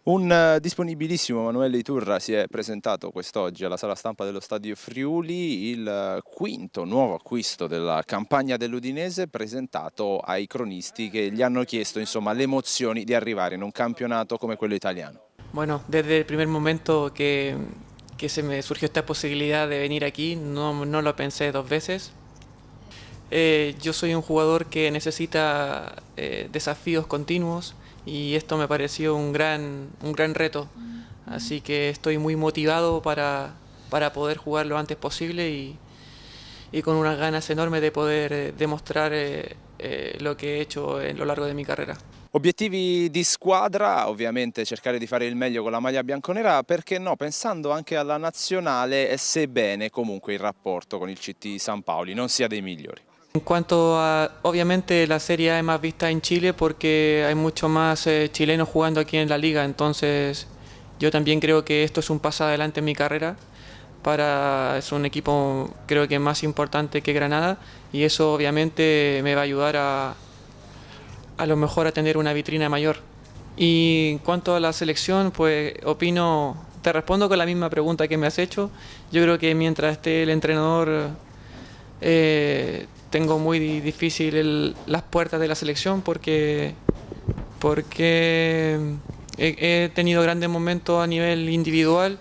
Un disponibilissimo Emanuele Iturra si è presentato quest'oggi alla sala stampa dello Stadio Friuli, il quinto nuovo acquisto della campagna dell'Udinese, presentato ai cronisti che gli hanno chiesto insomma le emozioni di arrivare in un campionato come quello italiano. Bueno, desde el primer momento que se me surgió esta posibilidad de venir aquí, no lo pensé dos veces. Yo soy un jugador que necesita desafíos continuos y esto me pareció un gran reto. Así que estoy muy motivado para poder jugar lo antes posible y con unas ganas enormes de poder demostrar lo que he hecho a lo largo de mi carrera. Obiettivi di squadra, ovviamente cercare di fare il meglio con la maglia bianconera, perché no, pensando anche alla nazionale, sebbene comunque il rapporto con il CT San Paoli non sia dei migliori. En cuanto a, obviamente la Serie A es más vista en Chile porque hay mucho más chilenos jugando aquí en la liga, entonces yo también creo que esto es un paso adelante en mi carrera. Es un equipo creo que más importante que Granada y eso obviamente me va a ayudar a lo mejor a tener una vitrina mayor. Y en cuanto a la selección, pues opino, te respondo con la misma pregunta que me has hecho. Yo creo que mientras esté el entrenador tengo muy difícil las puertas de la selección porque he tenido grandes momentos a nivel individual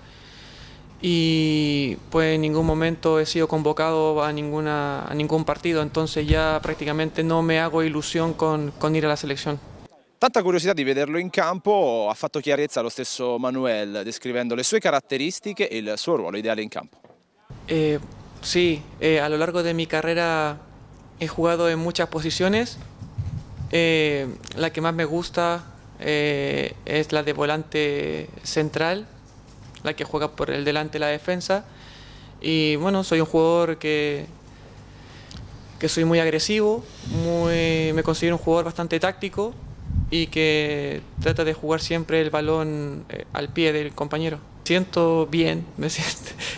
y pues en ningún momento he sido convocado a ningún partido, entonces ya prácticamente no me hago ilusión con ir a la selección. Tanta curiosità di vederlo in campo, ha fatto chiarezza lo stesso Manuel descrivendo le sue caratteristiche e il suo ruolo ideale in campo. Eh, sí, a lo largo de mi carrera he jugado en muchas posiciones. La que más me gusta es la de volante central, la que juega por el delante de la defensa. Y bueno, soy un jugador que soy muy agresivo, me considero un jugador bastante táctico y que trata de jugar siempre el balón al pie del compañero. Siento bien,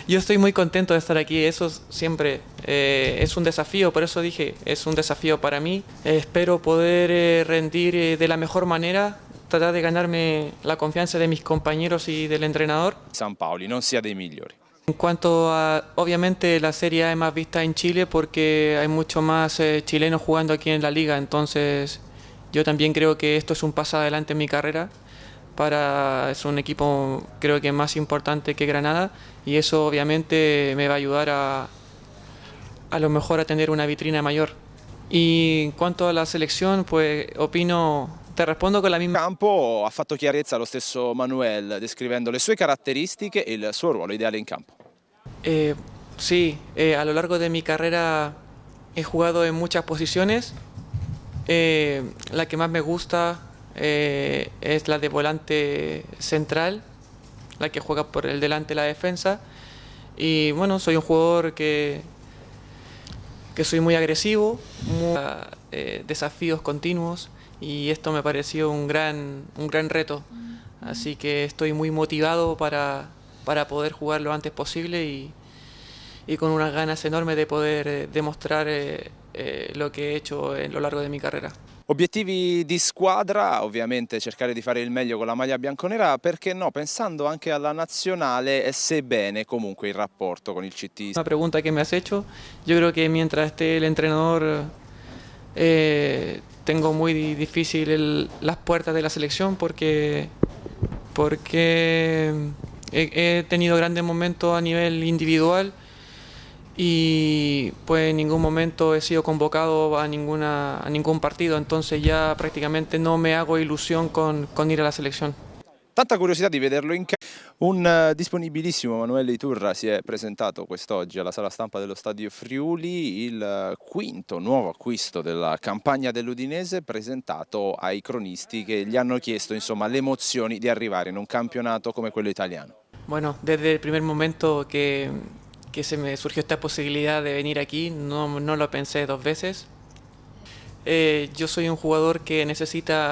yo estoy muy contento de estar aquí, eso siempre es un desafío, por eso dije, es un desafío para mí. Espero poder rendir de la mejor manera, tratar de ganarme la confianza de mis compañeros y del entrenador. San Paoli non sia dei migliori. En cuanto a, obviamente la Serie A es más vista en Chile porque hay mucho más chilenos jugando aquí en la liga, entonces yo también creo que esto es un paso adelante en mi carrera. Es un equipo creo que más importante que Granada y eso obviamente me va a ayudar a lo mejor a tener una vitrina mayor. Y en cuanto a la selección, pues opino, te respondo con la In misma. campo ha fatto chiarezza lo stesso Manuel descrivendo le sue caratteristiche e il suo ruolo ideale in campo. Sí, a lo largo de mi carrera he jugado en muchas posiciones. La que más me gusta es la de volante central, la que juega por el delante de la defensa. Y bueno, soy un jugador que soy muy agresivo, desafíos continuos y esto me pareció un gran reto. Así que estoy muy motivado para poder jugar lo antes posible y con unas ganas enormes de poder demostrar lo que he hecho a lo largo de mi carrera. Obiettivi di squadra, ovviamente cercare di fare il meglio con la maglia bianconera, perché no, pensando anche alla nazionale, sebbene comunque il rapporto con il CT. Una pregunta que me has hecho, yo creo que mientras esté el entrenador tengo muy difícil las puertas de la selección porque he tenido grandes momentos a nivel individual y pues en ningún momento he sido convocado a ningún partido, entonces ya prácticamente no me hago ilusión con ir a la selección. Tanta curiosità di vederlo in campo. Un disponibilissimo Emanuele Iturra si è presentato quest'oggi alla sala stampa dello Stadio Friuli, il quinto nuovo acquisto della campagna dell'Udinese, presentato ai cronisti che gli hanno chiesto insomma le emozioni di arrivare in un campionato come quello italiano. Bueno, desde el primer momento que se me surgió esta posibilidad de venir aquí, no lo pensé dos veces. Yo soy un jugador que necesita